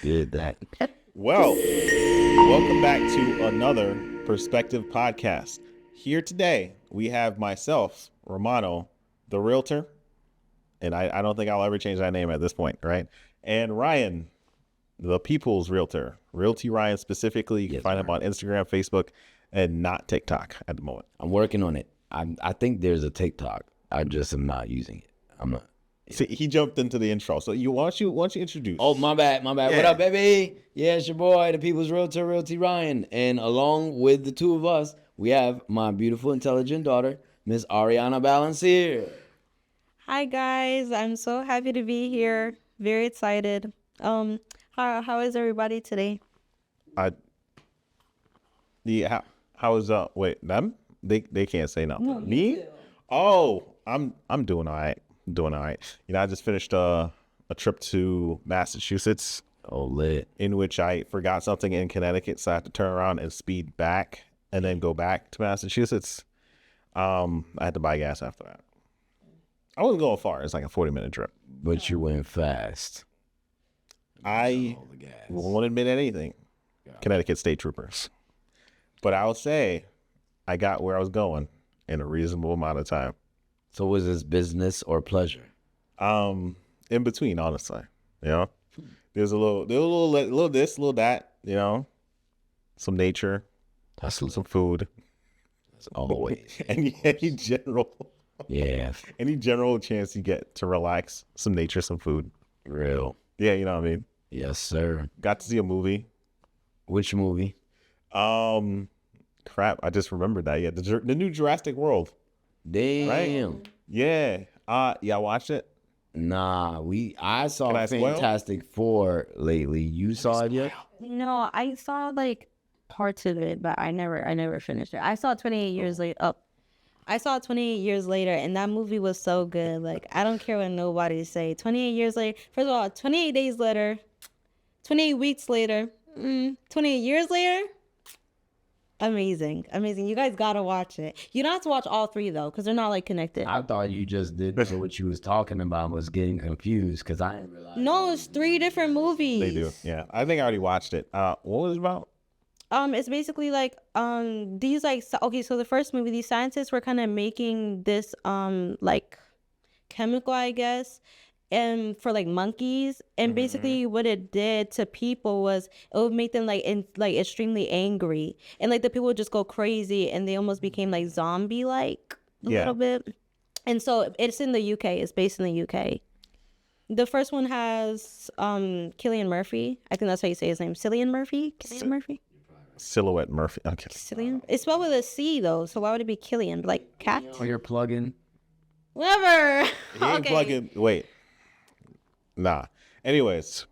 Did that. Well, welcome back to another Perspective podcast. Here today, we have myself, Romano, the Realtor, and I don't think I'll ever change that name at this point, right? And Ryan, the People's Realtor, Realty Ryan specifically. You can find him on Instagram, Facebook, and not TikTok at the moment. I'm working on it. I think there's a TikTok. I just am not using it. I'm not. See, he jumped into the intro. So why don't you introduce? Oh, my bad. Yeah. What up, baby? Yeah, it's your boy, the People's Realtor, Realty Ryan. And along with the two of us, we have my beautiful, intelligent daughter, Miss Ariana Balancier. Hi guys, I'm so happy to be here. Very excited. How is everybody today? How is wait, them? They can't say nothing. No, Me? too. Oh, I'm doing all right. Doing all right. You know, I just finished a trip to Massachusetts. Oh, lit. In which I forgot something in Connecticut, so I had to turn around and speed back and then go back to Massachusetts. I had to buy gas after that. I wasn't going far. It's like a 40-minute trip. But you went fast. I won't admit anything. Connecticut State Troopers. But I will say I got where I was going in a reasonable amount of time. So was this business or pleasure? In between, honestly. You know? There's a little this, little that, you know. Some nature. That's some food. That's always. Any general chance you get to relax, some nature, some food. Real. Yeah, you know what I mean? Yes, sir. Got to see a movie. Which movie? Crap, I just remembered that. Yeah, the new Jurassic World. Damn. Right? Yeah. Y'all watched it? Nah, I saw Fantastic Four lately. You saw it yet? No, I saw like parts of it, but I never finished it. I saw 28 years later. I saw 28 years later, and that movie was so good. Like, I don't care what nobody say. 28 years later. First of all, 28 days later, 28 weeks later, 28 years later. Amazing. You guys gotta watch it. You don't have to watch all three though, because they're not like connected. I thought you just did what you was talking about was getting confused because I didn't realize. No, it's 3 different movies. They do. Yeah, I think I already watched it. What was it about? It's basically like these like so the first movie, these scientists were kind of making this like chemical, I guess, and for like monkeys, and basically what it did to people was it would make them like extremely angry, and like the people would just go crazy, and they almost became like zombie like a little bit. And so it's in the UK. It's based in the UK. The first one has Cillian Murphy. I think that's how you say his name. Cillian Murphy. Silhouette Murphy. Okay. Cillian. It's spelled with a C though, so why would it be Killian? Like cat? Oh, you're plugging. Whatever. He ain't plugging. Wait. Nah. Anyways,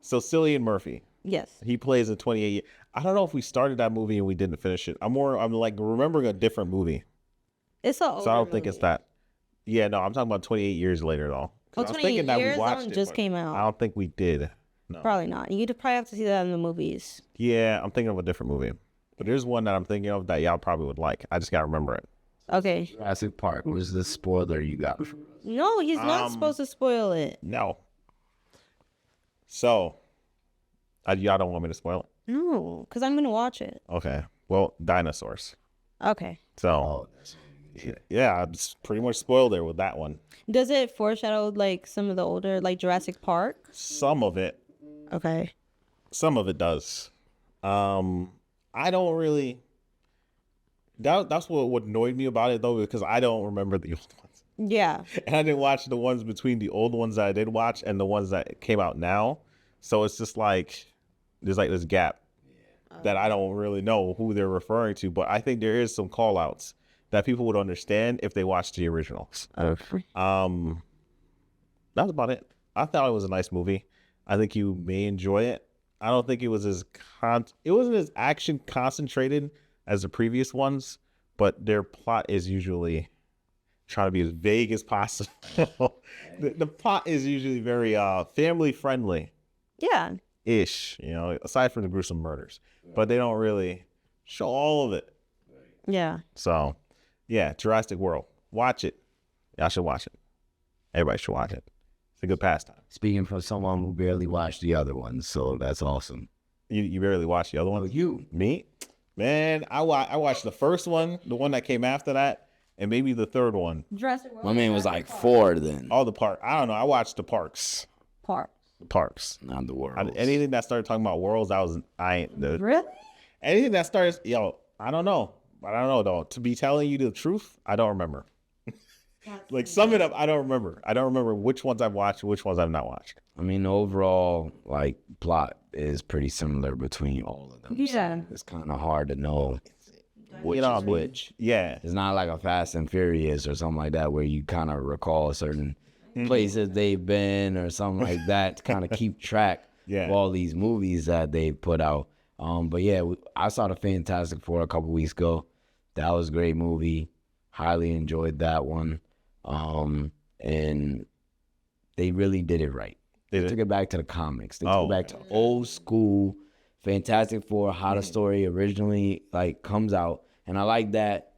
so Cillian Murphy. Yes. He plays in 28 years. I don't know if we started that movie and we didn't finish it. I'm like remembering a different movie. It's so I don't think it's that. Yeah, no, I'm talking about 28 years later though. Oh, 28 years? That one just came out. I don't think we did. No. Probably not. You'd probably have to see that in the movies. Yeah, I'm thinking of a different movie. But there's one that I'm thinking of that y'all probably would like. I just gotta remember it. Okay. Jurassic Park was the spoiler you got. No, he's not supposed to spoil it. No. So, y'all don't want me to spoil it? No, because I'm going to watch it. Okay. Well, dinosaurs. Okay. So, yeah, I just pretty much spoiled there with that one. Does it foreshadow like some of the older, like Jurassic Park? Some of it. Okay. Some of it does. I don't really. That's what annoyed me about it though, because I don't remember the old ones. Yeah. And I didn't watch the ones between the old ones that I did watch and the ones that came out now. So it's just like there's like this gap that I don't really know who they're referring to. But I think there is some call outs that people would understand if they watched the originals. Okay. That's about it. I thought it was a nice movie. I think you may enjoy it. I don't think it was it wasn't as action concentrated as the previous ones, but their plot is usually trying to be as vague as possible. the plot is usually very family friendly. Yeah. Ish, you know, aside from the gruesome murders. But they don't really show all of it. Yeah. So, yeah, Jurassic World. Watch it. Y'all should watch it. Everybody should watch it. It's a good pastime. Speaking from someone who barely watched the other ones, so that's awesome. You barely watched the other one? You? Me? Man, I watched the first one, the one that came after that, and maybe the third one. Jurassic World. My man was like 4 then. All the park. I don't know. I watched the parks. The parks. Not the world. Anything that started talking about worlds, Really? anything that started, I don't know. I don't know though. To be telling you the truth, I don't remember. Like sum it up, I don't remember. I don't remember which ones I've watched, which ones I've not watched. I mean, the overall like plot is pretty similar between all of them. Yeah. It's kind of hard to know which what I is mean? which. Yeah. It's not like a Fast and Furious or something like that where you kind of recall certain places they've been or something like that to kind of keep track of all these movies that they put out. But yeah, I saw the Fantastic Four a couple weeks ago. That was a great movie. Highly enjoyed that one. And they really did it right. They took it back to the comics. They took it back to old school Fantastic Four, how the story originally like comes out. And I like that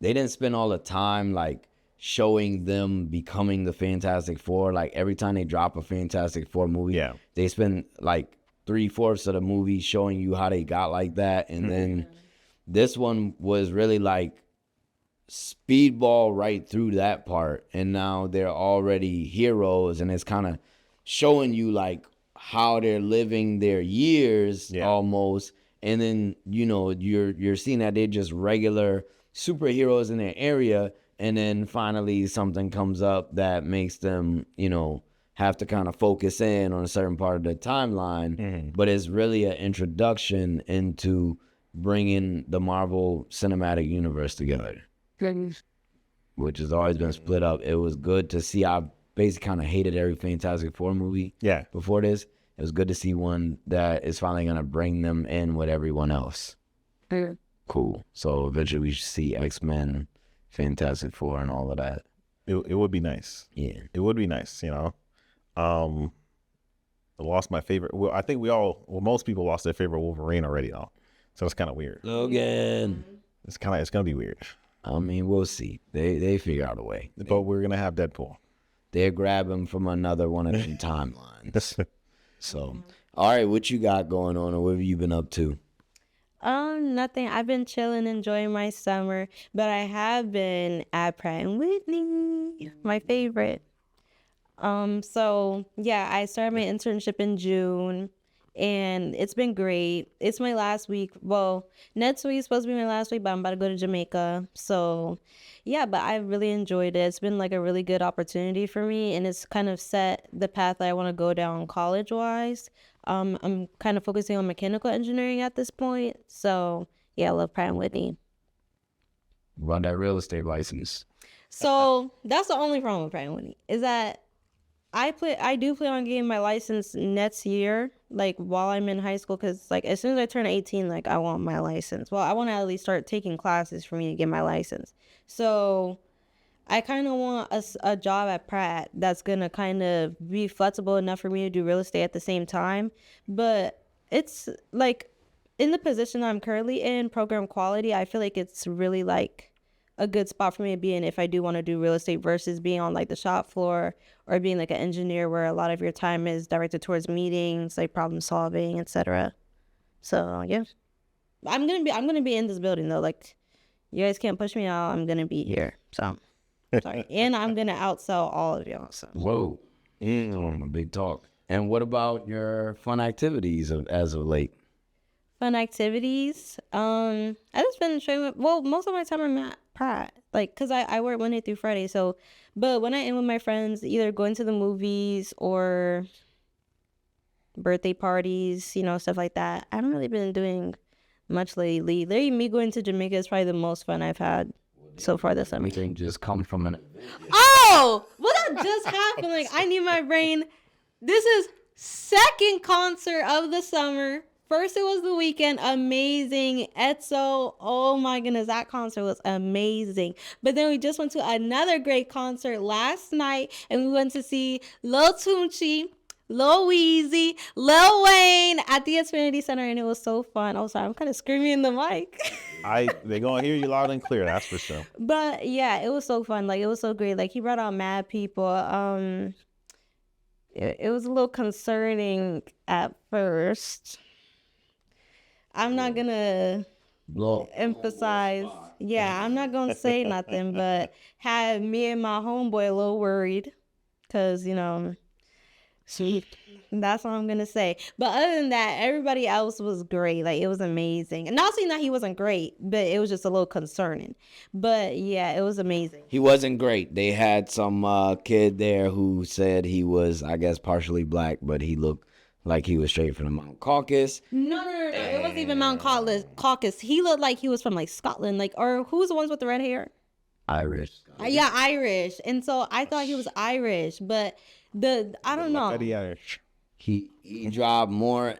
they didn't spend all the time like showing them becoming the Fantastic Four. Like every time they drop a Fantastic Four movie, they spend like 3/4 of the movie showing you how they got like that. And then this one was really like speedball right through that part, and now they're already heroes, and it's kind of showing you like how they're living their years almost. And then you're seeing that they're just regular superheroes in their area, and then finally something comes up that makes them have to kind of focus in on a certain part of the timeline. But it's really an introduction into bringing the Marvel Cinematic Universe together, which has always been split up. It was good to see. I basically kind of hated every Fantastic Four movie before this. It was good to see one that is finally going to bring them in with everyone else. Cool. So eventually we should see X-Men, Fantastic Four, and all of that. It would be nice. Yeah. It would be nice, I lost my favorite. Well, I think most people lost their favorite Wolverine already, though. So it's kind of weird. Logan. It's going to be weird. I mean, we'll see. They figure out a way. But we're going to have Deadpool. They'll grab him from another one of them timelines. So, all right, what you got going on, or what have you been up to? Nothing. I've been chilling, enjoying my summer, but I have been at Pratt and Whitney, my favorite. So yeah, I started my internship in June, and it's been great. It's my last week. Well, next week's supposed to be my last week, but I'm about to go to Jamaica. So yeah, but I really enjoyed it. It's been like a really good opportunity for me, and it's kind of set the path that I want to go down college-wise. I'm kind of focusing on mechanical engineering at this point. So yeah, I love Pratt and Whitney. Run that real estate license. So that's the only problem with Pratt and Whitney is that I do plan on getting my license next year, like while I'm in high school, because like as soon as I turn 18, like I want my license. Well, I want to at least start taking classes for me to get my license. So I kind of want a job at Pratt that's going to kind of be flexible enough for me to do real estate at the same time. But it's like in the position I'm currently in, program quality, I feel like it's really like a good spot for me to be in if I do want to do real estate versus being on like the shop floor or being like an engineer where a lot of your time is directed towards meetings, like problem solving, etc. So yeah, I'm gonna be in this building though. Like you guys can't push me out. I'm gonna be here. So sorry, and I'm gonna outsell all of y'all. So whoa, a big talk. And what about your fun activities as of late? Fun activities. I just been enjoying. Well, most of my time I'm at Pratt, like, cause I work Monday through Friday. So, but when I am with my friends, either going to the movies or birthday parties, stuff like that. I haven't really been doing much lately. Literally, me going to Jamaica is probably the most fun I've had so far this summer. Everything just comes from an. Oh, what that just happened? Like, I need my brain. This is second concert of the summer. First, it was The Weeknd, amazing. Etso, oh my goodness, that concert was amazing. But then we just went to another great concert last night, and we went to see Lil Tunechi, Lil Weezy, Lil Wayne at the Xfinity Center, and it was so fun. Oh, sorry, I'm kind of screaming in the mic. They're gonna hear you loud and clear, that's for sure. But yeah, it was so fun. Like, it was so great. Like, he brought out mad people. it was a little concerning at first. I'm not gonna emphasize. Yeah, I'm not gonna say nothing, but had me and my homeboy a little worried, cause that's what I'm gonna say. But other than that, everybody else was great. Like, it was amazing. And not saying that he wasn't great, but it was just a little concerning. But yeah, it was amazing. He wasn't great. They had some kid there who said he was, I guess, partially black, but he looked like he was straight from the Mount Caucasus. No. It wasn't even Mount Caucasus. He looked like he was from like Scotland, like, or who's the ones with the red hair? Irish. Yeah, Irish. And so I thought he was Irish, but I don't know. He dropped more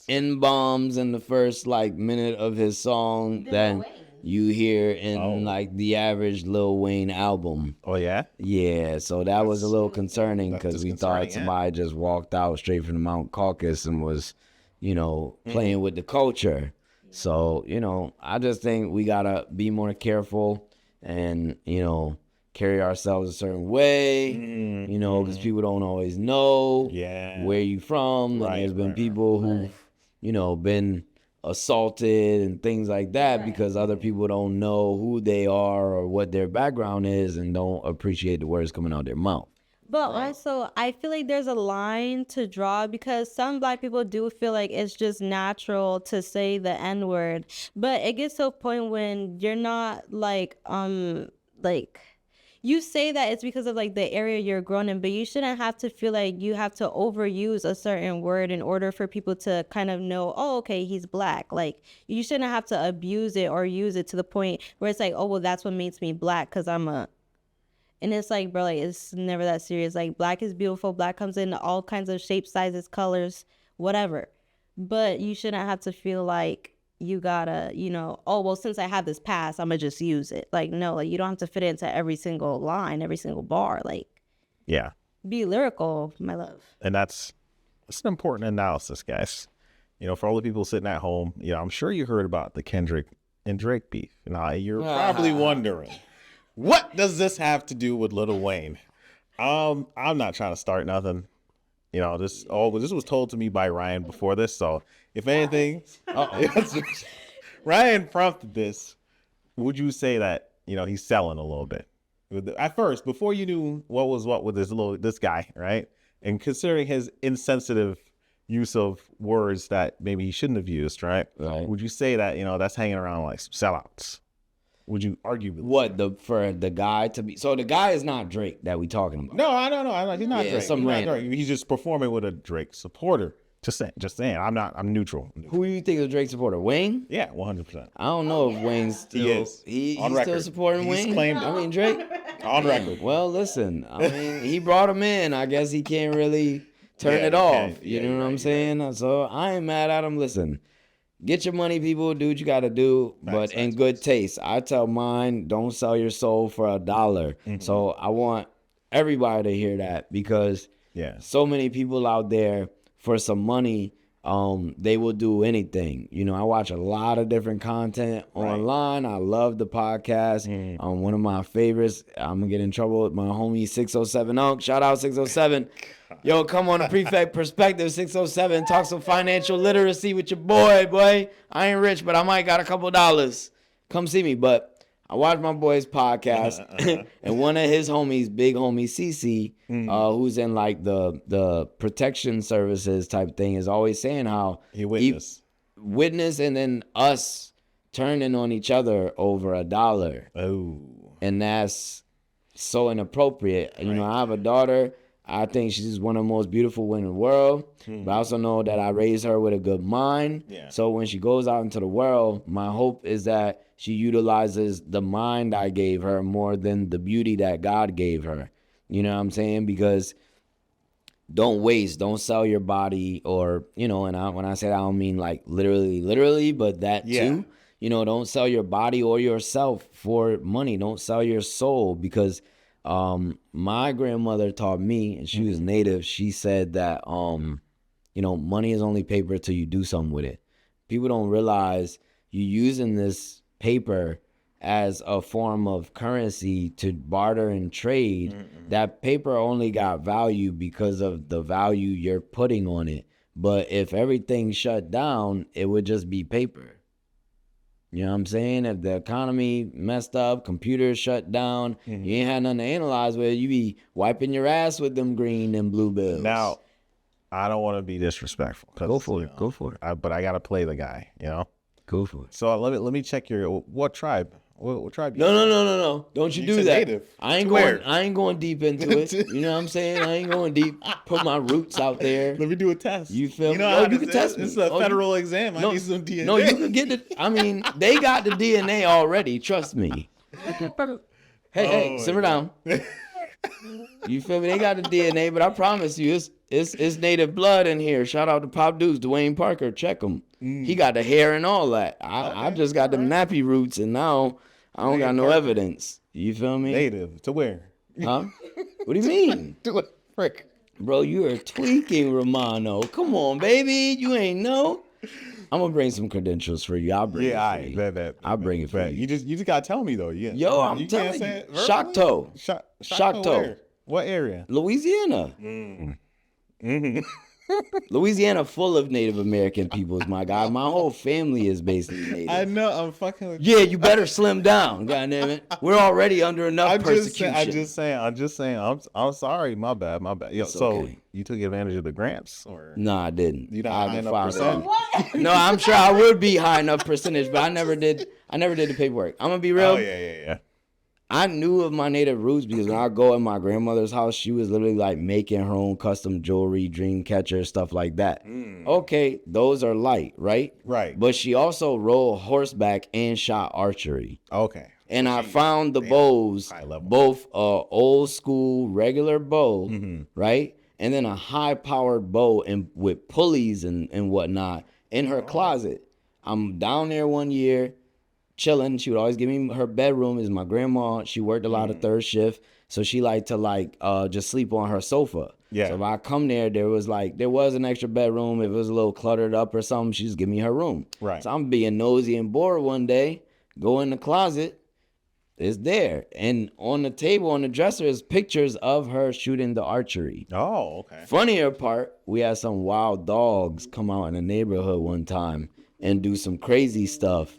N-bombs in the first like minute of his song than you hear in like the average Lil Wayne album. Oh yeah? Yeah, so that was a little concerning because we thought somebody just walked out straight from the Mount Caucasus and was, playing with the culture. So, I just think we gotta be more careful and, carry ourselves a certain way, because people don't always know where you from. Right, and there's been people who've, been assaulted and things like that because other people don't know who they are or what their background is and don't appreciate the words coming out their mouth. But also, I feel like there's a line to draw because some black people do feel like it's just natural to say the N-word. But it gets to a point when you're not like you say that it's because of like the area you're grown in, but you shouldn't have to feel like you have to overuse a certain word in order for people to kind of know, oh, okay, he's black. Like, you shouldn't have to abuse it or use it to the point where it's like, oh, well, that's what makes me black because and it's like, bro, like, it's never that serious. Like, black is beautiful. Black comes in all kinds of shapes, sizes, colors, whatever. But you shouldn't have to feel like you gotta, oh, well, since I have this past, I'm gonna just use it. Like, no, like, you don't have to fit it into every single line, every single bar. Like, yeah, be lyrical, my love. And that's an important analysis, guys. For all the people sitting at home, I'm sure you heard about the Kendrick and Drake beef. Now you're probably wondering, what does this have to do with Lil Wayne? I'm not trying to start nothing. This was told to me by Ryan before this, so if anything, Ryan prompted this. Would you say that he's selling a little bit? At first, before you knew what was what with this guy, right? And considering his insensitive use of words that maybe he shouldn't have used, right? Would you say that that's hanging around like sellouts? Would you argue with for the guy to be? So the guy is not Drake that we talking about. No, I don't know. He's not Drake. He's just performing with a Drake supporter. Just saying. I'm neutral. Who do you think is a Drake supporter? Wayne? Yeah, 100%. I don't know if Wayne's still. He is. He's still supporting Wayne. Claimed it. I mean, Drake. On record. Well, listen. I mean, he brought him in. I guess he can't really turn it off. You know what I'm saying? So I ain't mad at him. Listen. Get your money, people. Do what you got to do, but in good taste. I tell mine, don't sell your soul for $1. Mm-hmm. So I want everybody to hear that because so many people out there for some money, they will do anything. I watch a lot of different content online. I love the podcast. One of my favorites, I'm going to get in trouble with my homie 607 Unk. Shout out 607. Yo, come on to PrefeQ Perspective 607. Talk some financial literacy with your boy. I ain't rich, but I might got a couple dollars. Come see me. But I watch my boy's podcast, and one of his homies, big homie CC, who's in like the protection services type thing, is always saying how he witness and then us turning on each other over $1. Oh, and that's so inappropriate. I have a daughter. I think she's one of the most beautiful women in the world. But I also know that I raised her with a good mind. Yeah. So when she goes out into the world, my hope is that she utilizes the mind I gave her more than the beauty that God gave her. You know what I'm saying? Because don't waste, don't sell your body or, and when I say that, I don't mean like literally, but that too. Don't sell your body or yourself for money. Don't sell your soul because my grandmother taught me, and she was native. She said that, money is only paper till you do something with it. People don't realize you using this paper as a form of currency to barter and trade, that paper only got value because of the value you're putting on it. But if everything shut down, it would just be paper. You know what I'm saying? If the economy messed up, computers shut down, you ain't had nothing to analyze with, you be wiping your ass with them green and blue bills. Now, I don't want to be disrespectful. Go for it. Go for it. But I got to play the guy, you know? Go for it. So let me check what tribe? What tribe? No. Don't you do that. Native. I ain't going deep into it. You know what I'm saying? I ain't going deep. Put my roots out there. Let me do a test. You feel me? You know You can test me. It's a federal exam. I need some DNA. No, you can get the. I mean, they got the DNA already. Trust me. Hey, simmer down. You feel me? They got the DNA, but I promise you, it's native blood in here. Shout out to Pop Dukes, Dwayne Parker. Check him. He got the hair and all that. I just got the nappy roots, and now I don't got no evidence. You feel me? Native to where? Huh? What do you mean? Do it, frick. Bro, you are tweaking, Romano. Come on, baby. You ain't know. I'm gonna bring some credentials for you. I'll bring it for you. Bet. I'll bring it for you. You just gotta tell me though. Yeah. Yo, I'm telling you. Choctaw. Choctaw. What area? Louisiana. Louisiana full of Native American peoples, my guy. My whole family is basically Native. I know. I'm fucking with you. Yeah, you better slim down. God damn it. We're already under enough persecution. I'm just saying. I'm sorry. My bad. Yo, so okay. you took advantage of the grants, or No, I didn't. you not high enough percent? No, I'm sure I would be high enough percentage, but I never did the paperwork. I'm gonna be real. Oh yeah. I knew of my native roots because when I go in my grandmother's house, she was literally like making her own custom jewelry, dream catcher, stuff like that. Okay, those are light, right? Right. But she also rode horseback and shot archery. Okay. And I found the bows, both old school regular bow, right? And then a high powered bow and with pulleys and whatnot in her closet. I'm down there one year chilling. She would always give me her bedroom. Is my grandma. She worked a lot of third shift, so she liked to just sleep on her sofa. Yeah. So if I come there was an extra bedroom. If it was a little cluttered up or something, she just give me her room. Right. So I'm being nosy and bored one day. Go in the closet. It's there, and on the table on the dresser is pictures of her shooting the archery. Oh, okay. Funnier part, we had some wild dogs come out in the neighborhood one time and do some crazy stuff.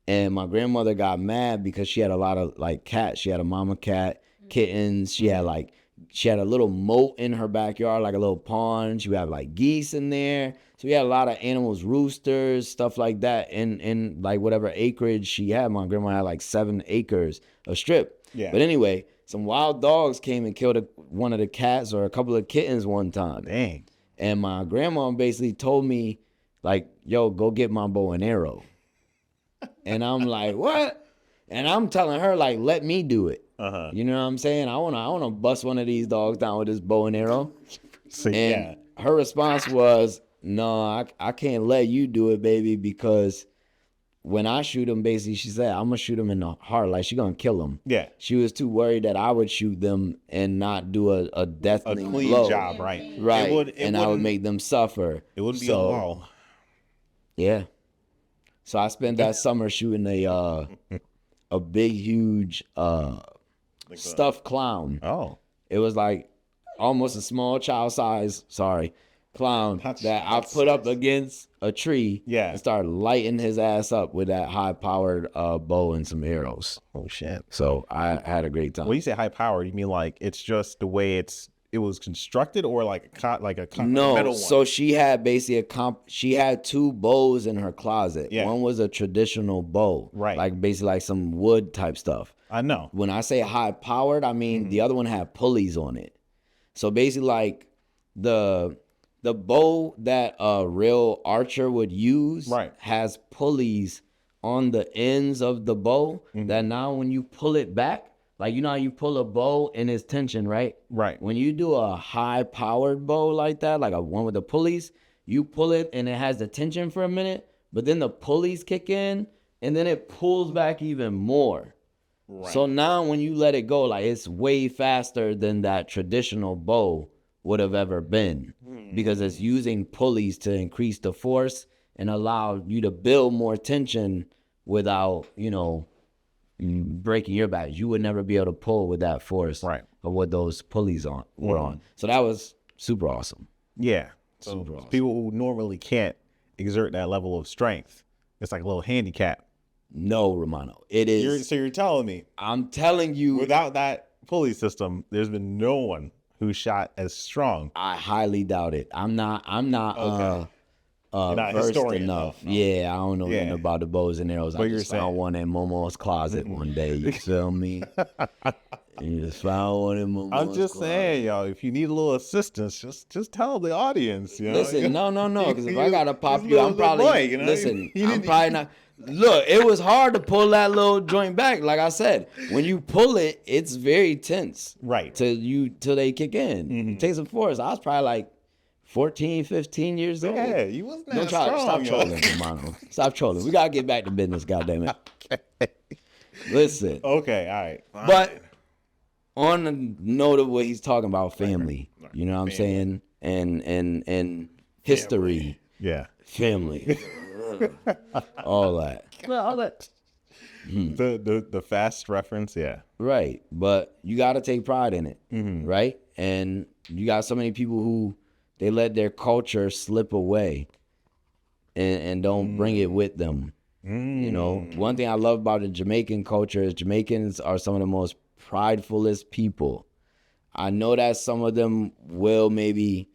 And my grandmother got mad because she had a lot of like cats. She had a mama cat, kittens. She had a little moat in her backyard, like a little pond. She would have like geese in there. So we had a lot of animals, roosters, stuff like that. In like whatever acreage she had. My grandma had like 7 acres of strip. Yeah. But anyway, some wild dogs came and killed one of the cats or a couple of kittens one time. Dang. And my grandma basically told me, like, yo, go get my bow and arrow. And I'm like, what? And I'm telling her, like, let me do it. You know what I'm saying? I wanna bust one of these dogs down with this bow and arrow. And her response was, no, I can't let you do it, baby, because when I shoot him, basically, she said, I'm gonna shoot him in the heart, like she gonna kill him. Yeah. She was too worried that I would shoot them and not do a deathly clean blow. job, right? Right. And I would make them suffer. It wouldn't be a wall. Yeah. So I spent that summer shooting a big, huge stuffed clown. Oh. It was like almost a small child size, clown that I put up against a tree. Yeah. And started lighting his ass up with that high powered bow and some arrows. Oh shit. So I had a great time. When you say high powered, you mean like it's just the way it was constructed, or like a no, metal one? So she had basically she had 2 bows in her closet. Yeah. One was a traditional bow. Right. Like basically like some wood type stuff. I know. When I say high powered, I mean the other one had pulleys on it. So basically like the bow that a real archer would use has pulleys on the ends of the bow that now when you pull it back, like, you know how you pull a bow and it's tension, right? Right. When you do a high-powered bow like that, like a one with the pulleys, you pull it and it has the tension for a minute, but then the pulleys kick in and then it pulls back even more. Right. So now when you let it go, like it's way faster than that traditional bow would have ever been because it's using pulleys to increase the force and allow you to build more tension without, breaking your back. You would never be able to pull with that force Right. of what those pulleys were on. So that was super awesome. Yeah. So Super awesome. people who normally can't exert that level of strength, it's like a little handicap. No, Romano, it is. So you're telling me I'm telling you, without that pulley system, there's been no one who shot as strong. I highly doubt it. I'm not Okay. You're not a versed historian, enough. no. Yeah, I don't know nothing Yeah. about the bows and arrows. I you're just found saying. one in Momo's closet one day. You feel me? You just found one in Momo's I'm just closet. saying, y'all, if you need a little assistance, just tell the audience, you know. Listen, no, because if I gotta pop Just you, a I'm little probably boy, you know? listen. You I'm need- probably not. Look, it was hard to pull that little joint back. Like I said, when you pull it, it's very tense. Right. Till they kick in. It takes some force. I was probably like 14, 15 years old. Yeah, you wasn't that Don't try. strong. Stop yo. trolling, Romano. Stop trolling. We gotta get back to business. Goddamn it. Listen. Okay, all right. Fine. But on the note of what he's talking about, family, you know what I'm saying, and history, yeah, family, all that, Well, all that. the fast reference, yeah. right? But you got to take pride in it, right? And you got so many people who they let their culture slip away, and don't bring it with them. You know, one thing I love about the Jamaican culture is Jamaicans are some of the most pridefulest people. I know that some of them will maybe,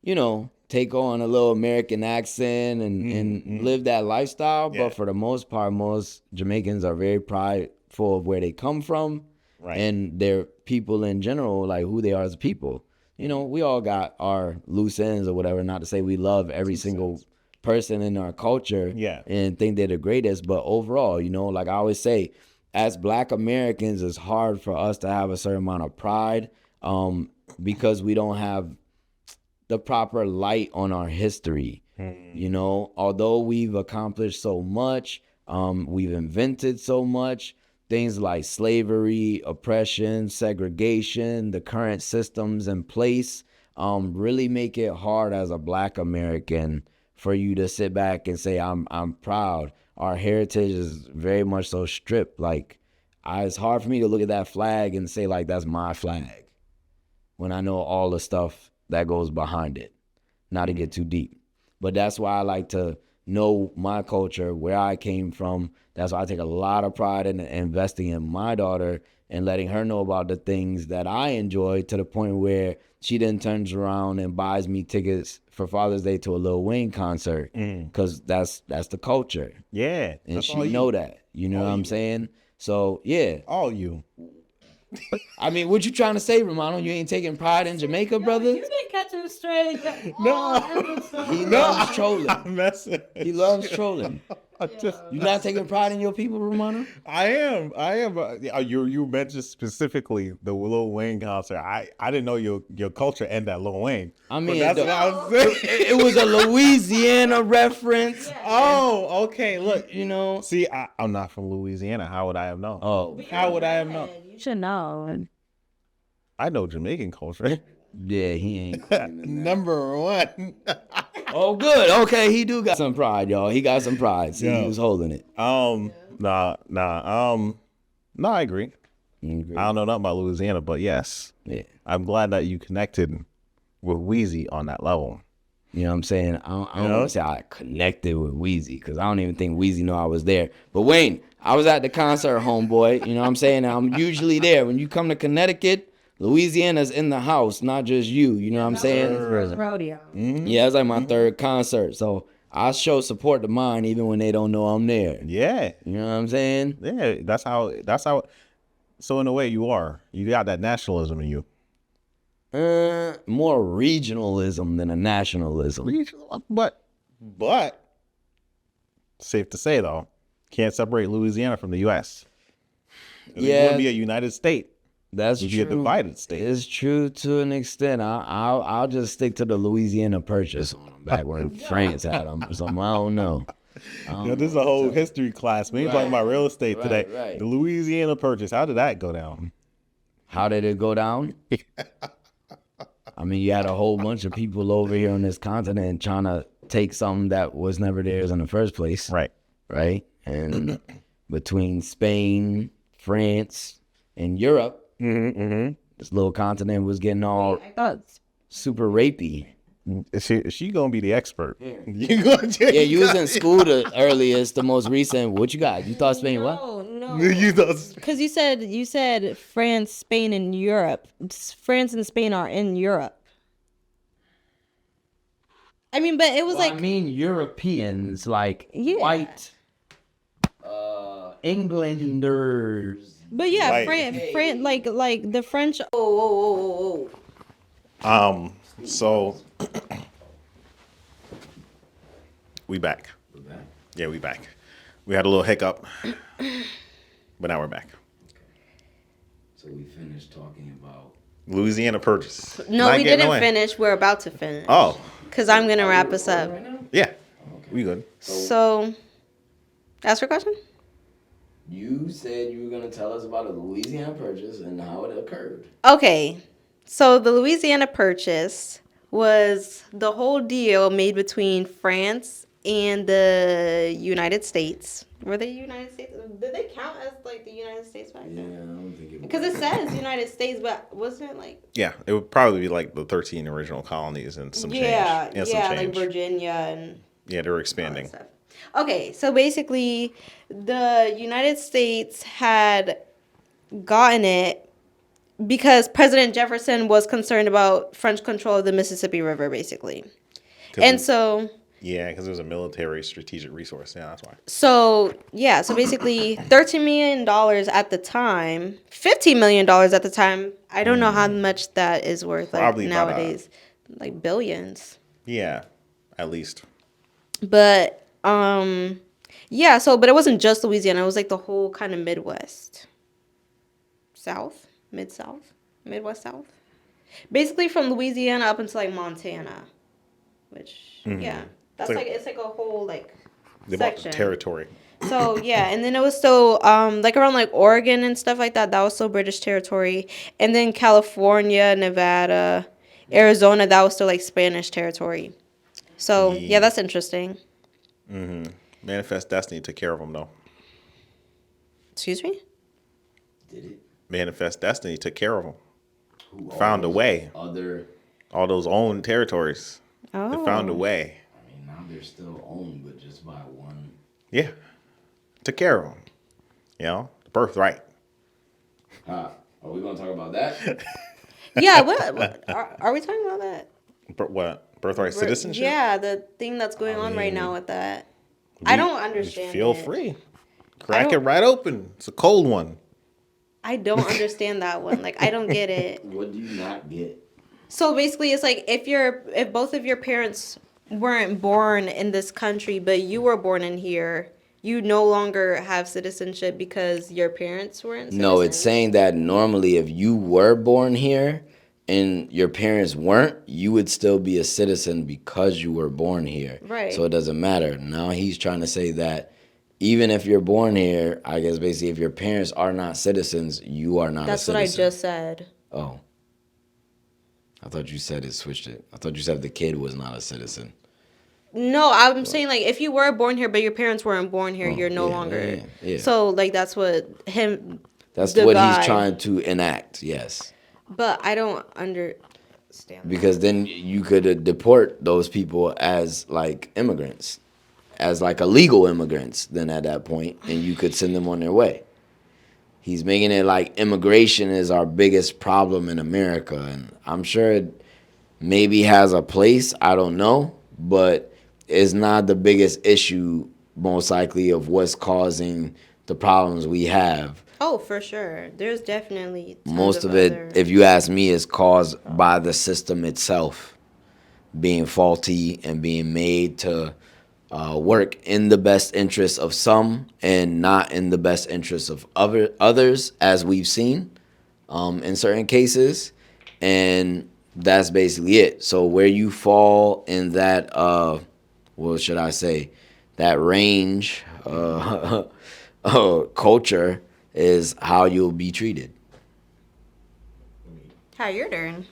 you know, take on a little American accent and live that lifestyle. But for the most part, most Jamaicans are very prideful of where they come from and their people in general, like who they are as people. You know, we all got our loose ends or whatever, not to say we love every single person in our culture and think they're the greatest. But overall, you know, like I always say, as Black Americans, it's hard for us to have a certain amount of pride because we don't have the proper light on our history. You know, although we've accomplished so much, we've invented so much, things like slavery, oppression, segregation, the current systems in place really make it hard as a Black American for you to sit back and say, I'm proud. Our heritage is very much so stripped. Like, it's hard for me to look at that flag and say, like, that's my flag when I know all the stuff that goes behind it. Not to get too deep. But that's why I like to know my culture, where I came from. That's why I take a lot of pride in investing in my daughter and letting her know about the things that I enjoy, to the point where she then turns around and buys me tickets for Father's Day to a Lil Wayne concert, because that's the culture. Yeah. And she know that. You know what I'm saying? So, yeah. All you. I mean, what you trying to say, Romano? You ain't taking pride in Jamaica, brother? You been catching straight. He loves trolling. I'm messing. He loves trolling. You not taking pride in your people, Romano? I am. You mentioned specifically the Lil Wayne concert. I didn't know your culture and that Lil Wayne. I mean, But that's what I was saying. it was a Louisiana reference. Oh, okay. Look, You know. see, I'm not from Louisiana. How would I have known? Oh, How would I have known? You should know. I know Jamaican culture. yeah, he ain't. claiming that. Number one. Oh, good. Okay, he do got some pride, y'all. He got some pride. See, he was holding it. Nah. No, I agree. I don't know nothing about Louisiana, but yes, Yeah. I'm glad that you connected with Wheezy on that level. You know what I'm saying? I don't want to say I connected with Wheezy, because I don't even think Wheezy know I was there. But Wayne, I was at the concert, homeboy. You know what I'm saying? I'm usually there. When you come to Connecticut, Louisiana's in the house, not just you. You know what I'm saying? Rodeo. Yeah, it's like my third concert. So I show support to mine even when they don't know I'm there. Yeah, You know what I'm saying? yeah. That's how. So in a way, you got that nationalism in you. More regionalism than a nationalism. But safe to say though, can't separate Louisiana from the U.S. If you want to be a United State. That's You'd true. be a divided state. It's true to an extent. I'll just stick to the Louisiana Purchase on them back when France had them or something. I don't know. This is a whole history class. We ain't talking about real estate today. right. The Louisiana Purchase. How did that go down? How did it go down? I mean, you had a whole bunch of people over here on this continent trying to take something that was never theirs in the first place. Right. Right? And between Spain, France, and Europe. This little continent was getting all super rapey. Is she gonna be the expert? Yeah, you was in school the earliest, the most recent. What you got? You thought Spain what? No. You thought Because you said France, Spain, and Europe. France and Spain are in Europe. I mean, but it was I mean Europeans, like white Englanders. But yeah, Right. France, like the French. So we back. Yeah, we back. We had a little hiccup, but now we're back. So we finished talking about Louisiana Purchase. No, we didn't finish. We're about to finish. Oh. Because I'm going to wrap us up. right now? Yeah. We good. So, ask your question? You said you were gonna tell us about a Louisiana Purchase and how it occurred. Okay. So, the Louisiana Purchase was the whole deal made between France and the United States. Were they United States? Did they count as like the United States back then? Yeah, I don't think it was. Because it says United States, but wasn't it like... Yeah, it would probably be like the 13 original colonies and some change. Yeah, And some change. like Virginia and... Yeah, they were expanding. Stuff. Okay, so basically, the United States had gotten it because President Jefferson was concerned about French control of the Mississippi River, basically. And so... Yeah, because it was a military strategic resource. Yeah, that's why. So basically, $13 million at the time, $15 million at the time. I don't know how much that is worth Probably nowadays. Like billions. Yeah, at least. But yeah, but it wasn't just Louisiana. It was like the whole kind of Midwest. South? Mid-South? Midwest South? Basically from Louisiana up into like Montana. Which yeah. That's it's like a whole like section. Territory. So yeah, and then it was still like around like Oregon and stuff like that. That was still British territory. And then California, Nevada, Arizona, that was still like Spanish territory. So yeah, that's interesting. Manifest Destiny took care of them, though. Excuse me? Did it? Manifest Destiny took care of them. Found a way. All those owned territories. Oh. They found a way. I mean, now they're still owned, but just by one. Yeah. Took care of them. You know, the birthright. Are we going to talk about that? Yeah, what are we talking about that? What? Birthright citizenship? Yeah, the thing that's going on right now with that. I don't understand Feel it. free. Crack it right open. It's a cold one. I don't understand that one. Like, I don't get it. What do you not get? So basically, it's like if both of your parents weren't born in this country, but you were born in here, you no longer have citizenship because your parents weren't citizens? No, it's saying that normally if you were born here and your parents weren't, you would still be a citizen because you were born here. Right. So it doesn't matter. Now he's trying to say that even if you're born here, I guess basically if your parents are not citizens, you are not a citizen. That's what I just said. Oh. I thought you said it switched it. I thought you said the kid was not a citizen. No, I'm saying like if you were born here but your parents weren't born here, you're no longer. Yeah. So like that's what That's what he's trying to enact, yes. But I don't understand. Because then you could deport those people as like immigrants, as like illegal immigrants then at that point, and you could send them on their way. He's making it like immigration is our biggest problem in America, and I'm sure it maybe has a place, I don't know, but it's not the biggest issue most likely of what's causing the problems we have. Oh, for sure. There's definitely Most of it, if you ask me, is caused by the system itself being faulty and being made to work in the best interests of some and not in the best interests of others, as we've seen in certain cases. And that's basically it. So where you fall in that, what should I say, that range culture is how you'll be treated. How you're doing?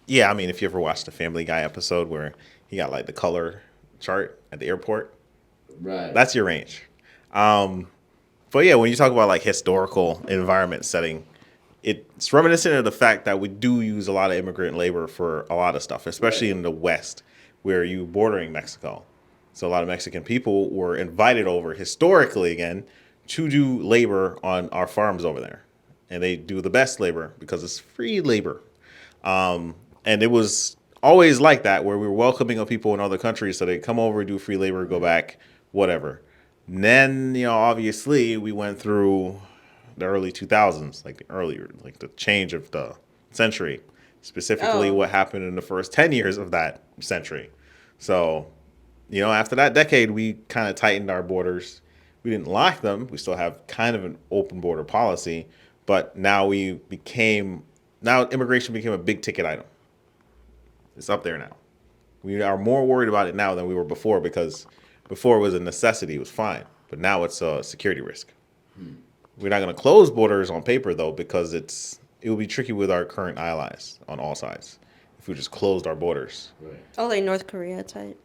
Yeah, I mean, if you ever watched the Family Guy episode where he got like the color chart at the airport, Right. that's your range. For But yeah, when you talk about like historical environment setting, it's reminiscent of the fact that we do use a lot of immigrant labor for a lot of stuff, especially in the West, where you bordering Mexico. So a lot of Mexican people were invited over historically again to do labor on our farms over there. And they do the best labor because it's free labor. And it was always like that, where we were welcoming of people in other countries. So they come over, do free labor, go back, whatever. And then, obviously we went through the early 2000s, like the change of the century, specifically what happened in the first 10 years of that century. So, after that decade, we kind of tightened our borders. We didn't lock them. We still have kind of an open border policy, but now immigration became a big ticket item. It's up there now. We are more worried about it now than we were before, because before it was a necessity, it was fine, but now it's a security risk. We're not going to close borders on paper, though, because it will be tricky with our current allies on all sides if we just closed our borders. Right. Oh, like North Korea type.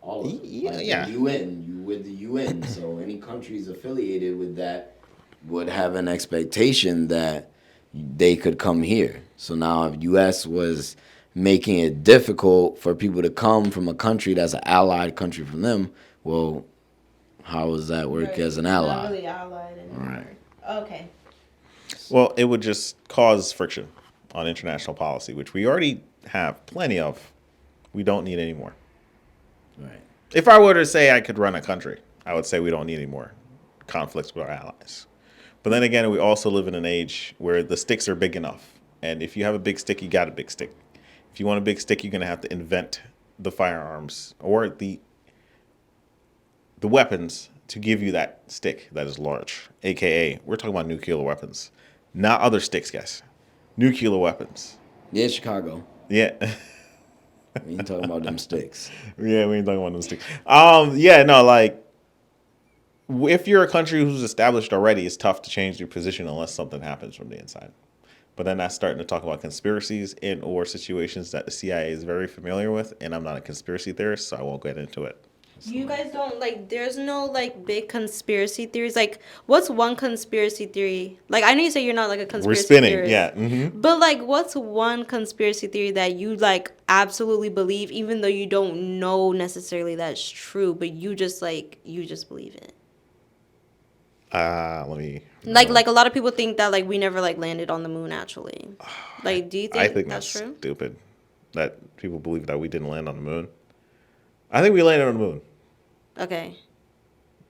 All of it. Yeah. The UN, you with the UN. So any countries affiliated with that would have an expectation that they could come here. So now if U.S. was making it difficult for people to come from a country that's an allied country from them, well, how does that work as an ally? Not really allied anymore. All right. Okay. Well, it would just cause friction on international policy, which we already have plenty of. We don't need any more. Right. If I were to say I could run a country, I would say we don't need any more conflicts with our allies. But then again, we also live in an age where the sticks are big enough. And if you have a big stick, you got a big stick. If you want a big stick, you're going to have to invent the firearms or the weapons to give you that stick that is large. AKA, we're talking about nuclear weapons. Not other sticks, guys. Nuclear weapons. Yeah, Chicago. Yeah. We ain't talking about them sticks. Yeah, we ain't talking about those sticks. If you're a country who's established already, it's tough to change your position unless something happens from the inside. But then that's starting to talk about conspiracies or situations that the CIA is very familiar with, and I'm not a conspiracy theorist, so I won't get into it. You guys don't there's no big conspiracy theories. What's one conspiracy theory? I know you say you're not a conspiracy We're spinning, theorist. yeah. Mm-hmm. But what's one conspiracy theory that you absolutely believe, even though you don't know necessarily that's true, but you just believe it? Let me. A lot of people think that we never landed on the moon actually. Do you think I think that's true? Stupid that people believe that we didn't land on the moon. I think we landed on the moon. Okay.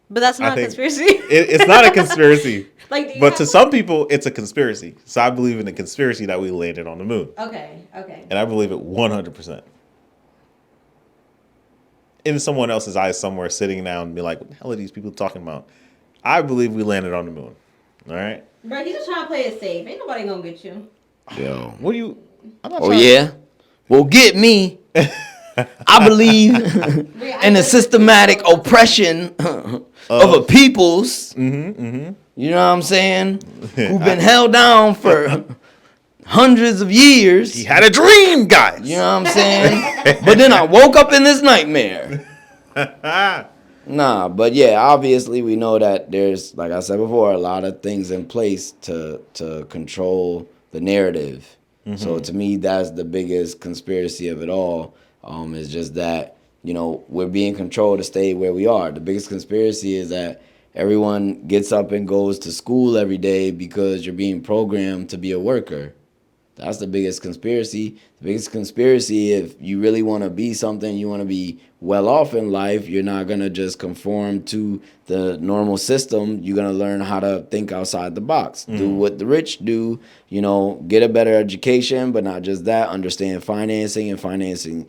But that's not a conspiracy. It's not a conspiracy. But to some people, it's a conspiracy. So I believe in the conspiracy that we landed on the moon. Okay. And I believe it 100%. In someone else's eyes somewhere, sitting down and be like, what the hell are these people talking about? I believe we landed on the moon. All right? Bro, he's just trying to play it safe. Ain't nobody gonna get you. Yo. What do you... I'm not Oh, yeah? Well, get me. I believe in the systematic oppression of a peoples. You know what I'm saying? Who've been held down for hundreds of years. He had a dream, guys. You know what I'm saying? But then I woke up in this nightmare. Nah, but yeah, obviously we know that there's, like I said before, a lot of things in place to control the narrative. So to me, that's the biggest conspiracy of it all. Is just that, we're being controlled to stay where we are. The biggest conspiracy is that everyone gets up and goes to school every day because you're being programmed to be a worker. That's the biggest conspiracy. The biggest conspiracy, if you really want to be something, you want to be well off in life, you're not going to just conform to the normal system. You're going to learn how to think outside the box. Do what the rich do, get a better education, but not just that, understand financing and financial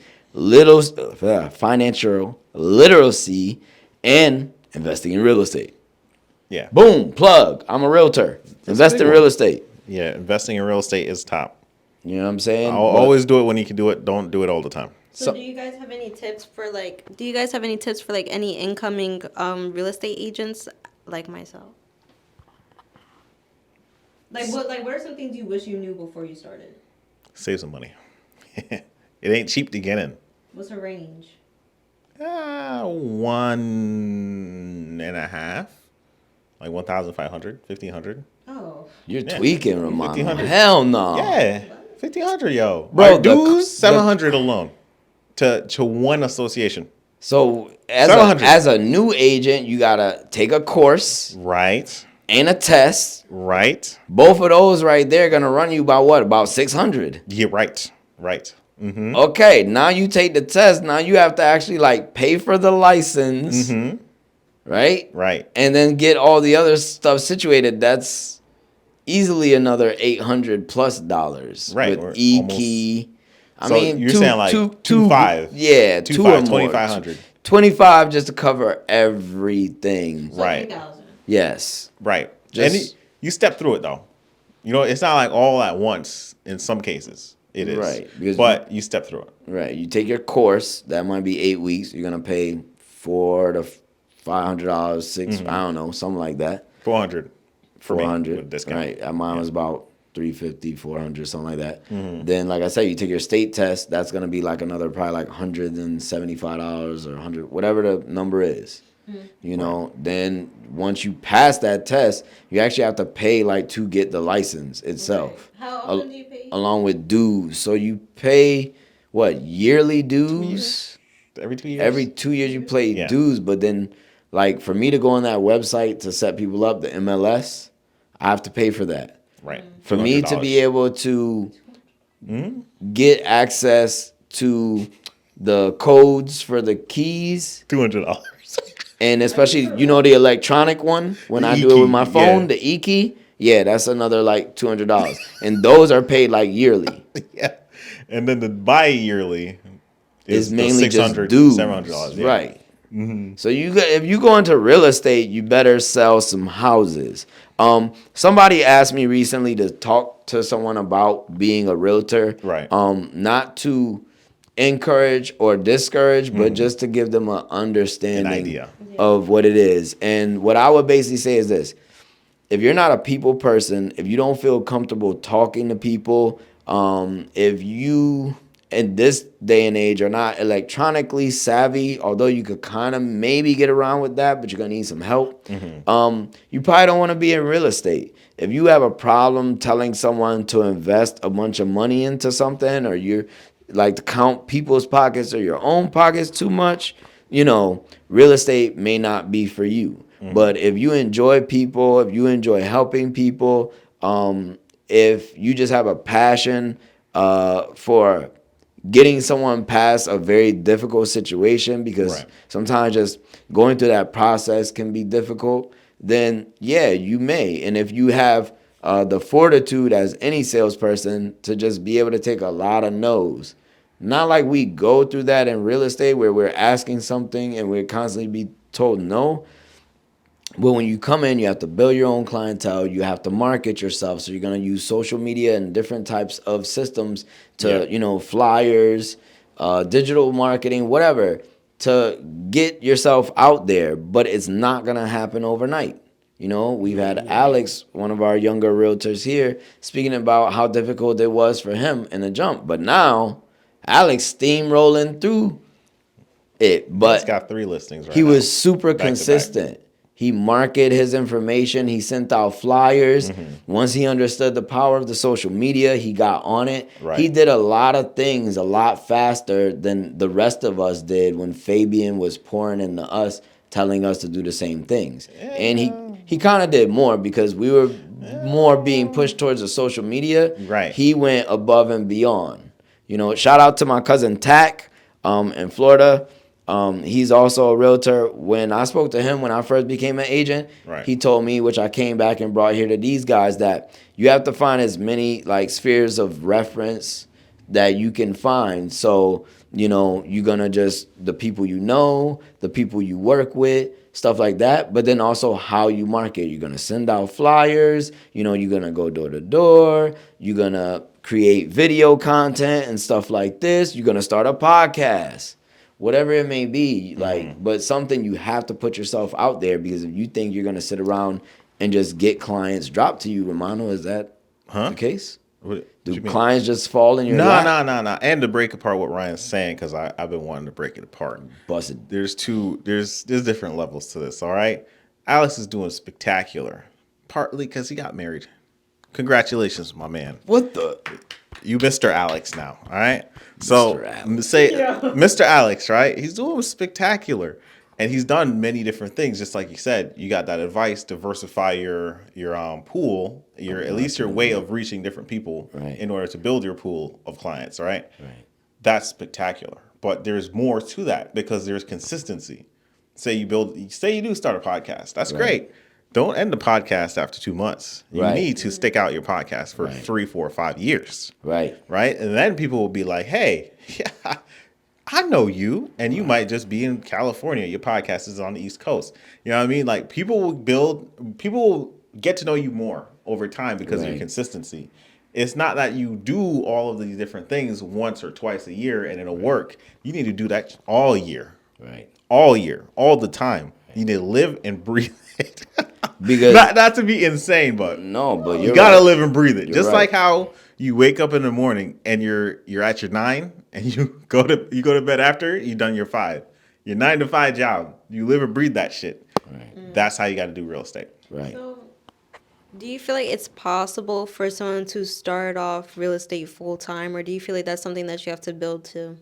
literacy and investing in real estate. Yeah. Boom, plug. I'm a realtor. Invest in real estate. Yeah, investing in real estate is top. You know what I'm saying? I'll always do it when you can do it. Don't do it all the time. So do you guys have any tips for any incoming real estate agents like myself? What are some things you wish you knew before you started? Save some money. It ain't cheap to get in. What's a range? 1.5. like 1,500, 1,500. Oh. You're tweaking, Romano. 1,500. Hell no. Yeah, 1,500, yo. Bro, Our dues 700 alone to one association. So as 700. as a new agent, you gotta take a course Right. and a test. Right. Both of those right there gonna run you about what? About 600. Yeah. Right. Right. Mm-hmm. Okay, now you take the test. Now you have to actually like pay for the license, right? Right. And then get all the other stuff situated. That's easily another $800+ Right. with e-key. So you're saying like two five. Yeah, 2 or more. 2,500. 25 just to cover everything. Right. 3,000. Right. Right. And you step through it though. You know, it's not like all at once in some cases. It is. Right. But you step through it. Right. You take your course. That might be 8 weeks. You're gonna pay $400 to $500, $600, I don't know, something like that. 400. For me, 400. with discount. Right. Mine was about 350, 400, something like that. Then, like I said, you take your state test. That's gonna be like another probably like $175 or 100, whatever the number is. You know. Then once you pass that test, you actually have to pay like to get the license itself. Right. How often do you pay? Along with dues. So you pay what, yearly dues? Every 2 years. Every 2 years you pay dues, but then like for me to go on that website to set people up, the MLS, I have to pay for that. Right. For me to be able to get access to the codes for the keys, $200. and especially, you know, the electronic one, when I do it with my phone, the e-key, yeah, that's another like $200. And those are paid like yearly. Yeah. And then the bi-yearly is mainly just $600, dues. $700. Yeah. Right. So if you go into real estate, you better sell some houses. Somebody asked me recently to talk to someone about being a realtor. Right. Not to encourage or discourage, but just to give them an understanding, An idea of what it is. And what I would basically say is this: if you're not a people person, if you don't feel comfortable talking to people, if you in this day and age are not electronically savvy, although you could kind of maybe get around with that, but you're gonna need some help. You probably don't want to be in real estate. If you have a problem telling someone to invest a bunch of money into something, or you're like to count people's pockets or your own pockets too much, you know, real estate may not be for you. But if you enjoy people, if you enjoy helping people, if you just have a passion for getting someone past a very difficult situation, because sometimes just going through that process can be difficult, then yeah, you may. And if you have the fortitude as any salesperson to just be able to take a lot of no's, not like we go through that in real estate where we're asking something and we're constantly be told no. But when you come in, you have to build your own clientele. You have to market yourself. So you're going to use social media and different types of systems to, you know, flyers, digital marketing, whatever, to get yourself out there. But it's not going to happen overnight. You know, we've had Alex, one of our younger realtors here, speaking about how difficult it was for him in the jump. But now Alex steamrolling through it. But he's got 3 listings right he now. was super consistent. He marketed his information. He sent out flyers. Once he understood the power of the social media, he got on it. Right. He did a lot of things a lot faster than the rest of us did when Fabian was pouring into us, telling us to do the same things. And he kind of did more because we were more being pushed towards the social media. Right. He went above and beyond. You know, shout out to my cousin Tack in Florida. He's also a realtor. When I spoke to him when I first became an agent, he told me, which I came back and brought here to these guys, that you have to find as many like spheres of reference that you can find. So, you know, you're gonna just the people you know, the people you work with, stuff like that. But then also how you market. You're gonna send out flyers, you know, you're gonna go door to door, you're gonna create video content and stuff like this, you're gonna start a podcast. Whatever it may be, like, but something you have to put yourself out there, because if you think you're gonna sit around and just get clients dropped to you, Romano, is that the case? Do clients just fall in your lap? No. And to break apart what Ryan's saying, because I've been wanting to break it apart. Busted. There's different levels to this. All right, Alex is doing spectacular, partly because he got married. Congratulations, my man. What the? You Mr. Alex now, all right? So Mr. Alex. say Mr. Alex, right? He's doing spectacular. And he's done many different things, just like you said. You got that advice, diversify your pool, at least your way of reaching different people in order to build your pool of clients, right? Right. That's spectacular. But there's more to that because there's consistency. Say you do start a podcast. That's great. Don't end the podcast after 2 months. You need to stick out your podcast for 3, 4, 5 years. Right. Right. And then people will be like, hey, yeah, I know you. And you might just be in California. Your podcast is on the East Coast. You know what I mean? Like people will get to know you more over time because of your consistency. It's not that you do all of these different things once or twice a year and it'll work. You need to do that all year. Right. All year, all the time. You need to live and breathe it. Because not to be insane, but but you gotta live and breathe it. Just right. like how you wake up in the morning and you're at your 9 and you go to bed after you've done your 5. Your 9 to 5 job. You live and breathe that shit. Right. That's how you got to do real estate. Right. So, do you feel like it's possible for someone to start off real estate full time, or do you feel like that's something that you have to build to?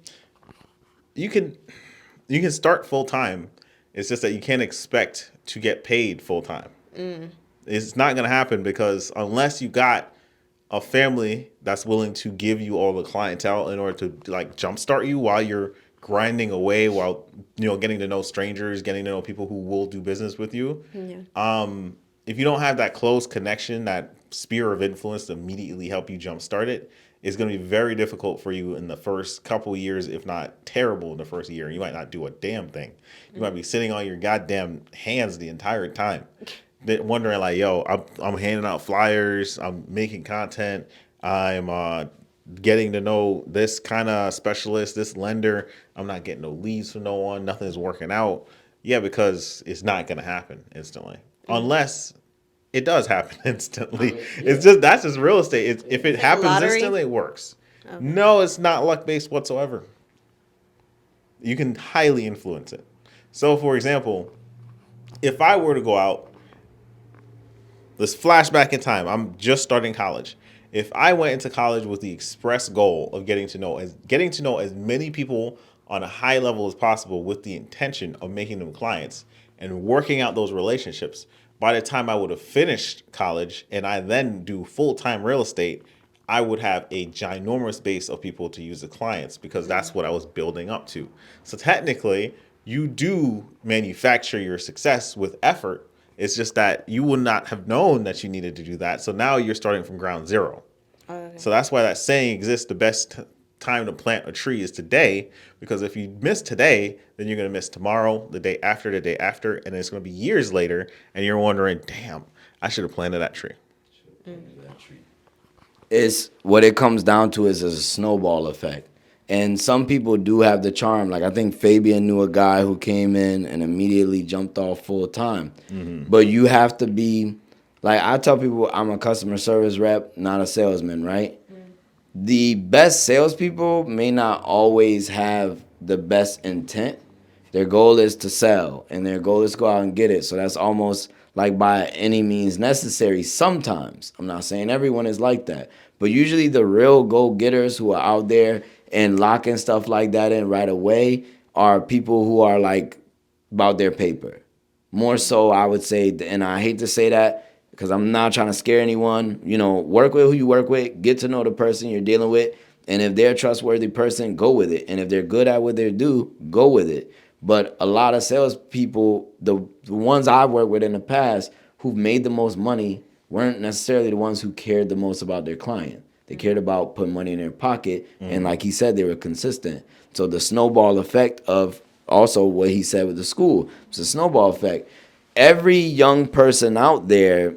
You can start full time. It's just that you can't expect to get paid full time. It's not going to happen because unless you got a family that's willing to give you all the clientele in order to like jumpstart you while you're grinding away, while getting to know strangers, getting to know people who will do business with you. Yeah. If you don't have that close connection, that sphere of influence to immediately help you jumpstart it, it's going to be very difficult for you in the first couple years, if not terrible in the first year. You might not do a damn thing. You might be sitting on your goddamn hands the entire time, wondering like, yo, I'm handing out flyers, I'm making content, I'm getting to know this kind of specialist, this lender. I'm not getting no leads from no one. Nothing's working out. Yeah, because it's not going to happen instantly. Unless it does happen instantly. It's that's just real estate. If it happens instantly, it works. Okay. No, it's not luck-based whatsoever. You can highly influence it. So, for example, if I were to go out, let's flash back in time. I'm just starting college. If I went into college with the express goal of getting to know as many people on a high level as possible with the intention of making them clients and working out those relationships, by the time I would have finished college and I then do full-time real estate, I would have a ginormous base of people to use as clients because that's what I was building up to. So technically, you do manufacture your success with effort. It's just that you would not have known that you needed to do that. So now you're starting from ground zero. Okay. So that's why that saying exists, the best time to plant a tree is today, because if you miss today, then you're going to miss tomorrow, the day after, and it's going to be years later, and you're wondering, damn, I should have planted that tree. It's what it comes down to is a snowball effect. And some people do have the charm. Like I think Fabian knew a guy who came in and immediately jumped off full time. Mm-hmm. But you have to be, like I tell people, I'm a customer service rep, not a salesman, right? The best salespeople may not always have the best intent. Their goal is to sell, and their goal is to go out and get it. So that's almost like by any means necessary sometimes. I'm not saying everyone is like that. But usually the real go-getters who are out there and locking stuff like that in right away are people who are like about their paper. More so, I would say, and I hate to say that, because I'm not trying to scare anyone. Work with who you work with. Get to know the person you're dealing with. And if they're a trustworthy person, go with it. And if they're good at what they do, go with it. But a lot of salespeople, the ones I've worked with in the past who've made the most money weren't necessarily the ones who cared the most about their client. They cared about putting money in their pocket. Mm-hmm. And like he said, they were consistent. So the snowball effect of also what he said with the school, it's a snowball effect. Every young person out there,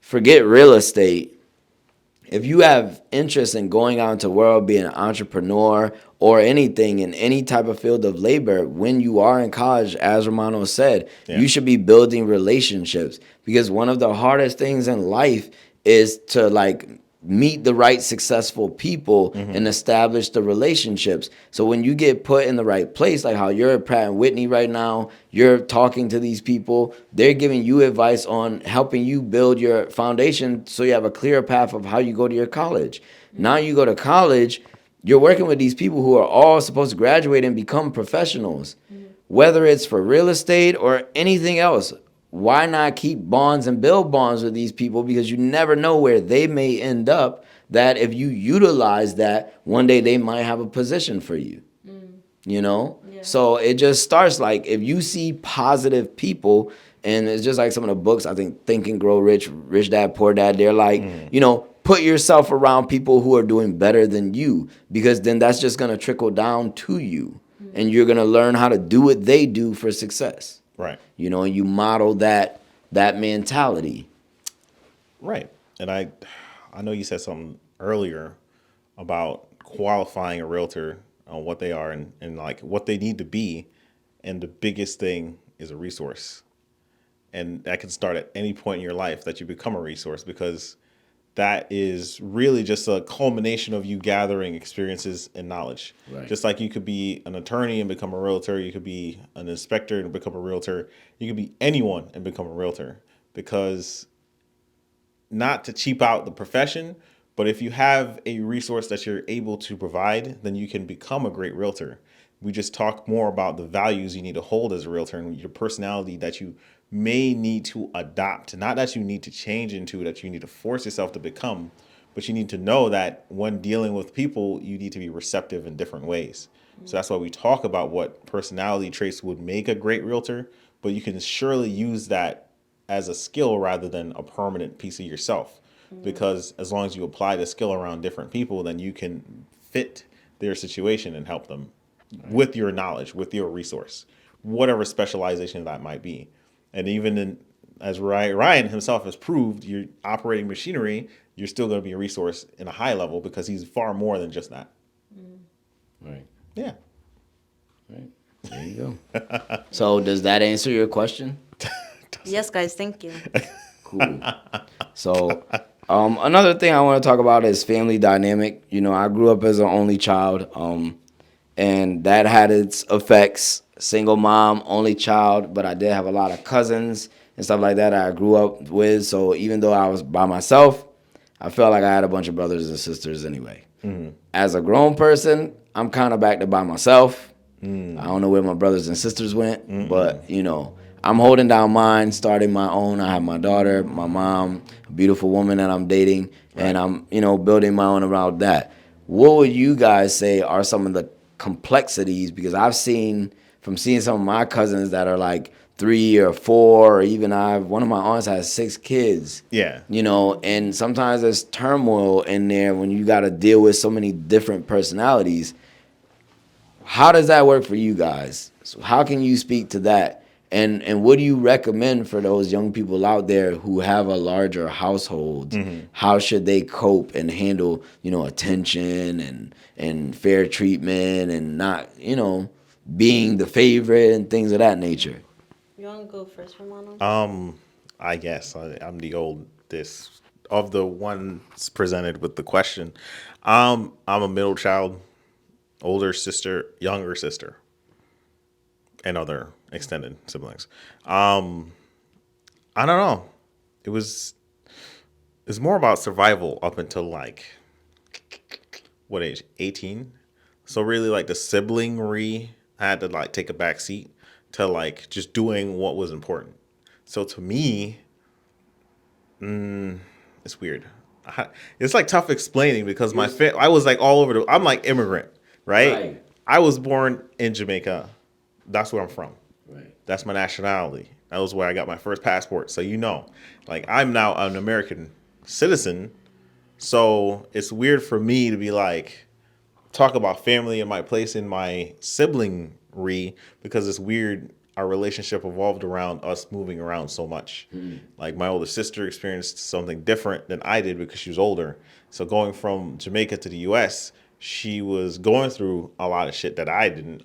forget real estate. If you have interest in going out into the world, being an entrepreneur or anything in any type of field of labor, when you are in college, as Romano said, you should be building relationships. Because one of the hardest things in life is to meet the right successful people and establish the relationships. So when you get put in the right place, like how you're at Pratt and Whitney right now, you're talking to these people, they're giving you advice on helping you build your foundation so you have a clear path of how you go to your college. Now you go to college, you're working with these people who are all supposed to graduate and become professionals, whether it's for real estate or anything else. Why not keep bonds and build bonds with these people? Because you never know where they may end up, that if you utilize that, one day they might have a position for you. You know? Yeah. So it just starts like, if you see positive people, and it's just like some of the books, I think Think and Grow Rich, Rich Dad, Poor Dad, they're like, you know, put yourself around people who are doing better than you, because then that's just going to trickle down to you. And you're going to learn how to do what they do for success. Right. You know, and you model that mentality. Right. And I know you said something earlier about qualifying a realtor on what they are and like what they need to be. And the biggest thing is a resource. And that can start at any point in your life that you become a resource, because that is really just a culmination of you gathering experiences and knowledge. Right. Just like you could be an attorney and become a realtor, you could be an inspector and become a realtor, you could be anyone and become a realtor. Because, not to cheap out the profession, but if you have a resource that you're able to provide, then you can become a great realtor. We just talk more about the values you need to hold as a realtor and your personality that you may need to adopt, not that you need to change into, that you need to force yourself to become, but you need to know that when dealing with people, you need to be receptive in different ways. So that's why we talk about what personality traits would make a great realtor, but you can surely use that as a skill rather than a permanent piece of yourself. Because as long as you apply the skill around different people, then you can fit their situation and help them with your knowledge, with your resource, whatever specialization that might be. And even as Ryan himself has proved, you're operating machinery, you're still going to be a resource in a high level, because he's far more than just that. Right. Yeah. Right. There you go. So does that answer your question? Yes, guys. Thank you. Cool. So another thing I want to talk about is family dynamic. You know, I grew up as an only child, and that had its effects. Single mom, only child, but I did have a lot of cousins and stuff like that I grew up with. So even though I was by myself, I felt like I had a bunch of brothers and sisters anyway. As a grown person, I'm kind of back to by myself. I don't know where my brothers and sisters went, but, you know, I'm holding down mine, starting my own. I have my daughter, my mom, a beautiful woman that I'm dating, and I'm, you know, building my own around that. What would you guys say are some of the complexities? Because I've seen, from seeing some of my cousins that are like 3 or 4, or even one of my aunts has 6 kids. Yeah. You know, and sometimes there's turmoil in there when you got to deal with so many different personalities. How does that work for you guys? So how can you speak to that? And what do you recommend for those young people out there who have a larger household? How should they cope and handle, you know, attention and fair treatment and not, you know, being the favorite and things of that nature? You want to go first, Romano? I guess I'm the oldest of the ones presented with the question. I'm a middle child, older sister, younger sister, and other extended siblings. I don't know. It's more about survival up until like, what age? 18. So really, like, the sibling I had to like take a back seat to like just doing what was important. So to me, it's weird. It's like tough explaining, because I was like all over I'm like immigrant, right? I was born in Jamaica. That's where I'm from. Right. That's my nationality. That was where I got my first passport. So, you know, like, I'm now an American citizen. So it's weird for me to be like, talk about family and my place in my sibling-ry, because it's weird. Our relationship evolved around us moving around so much. Like, my older sister experienced something different than I did because she was older. So going from Jamaica to the U.S., she was going through a lot of shit that I didn't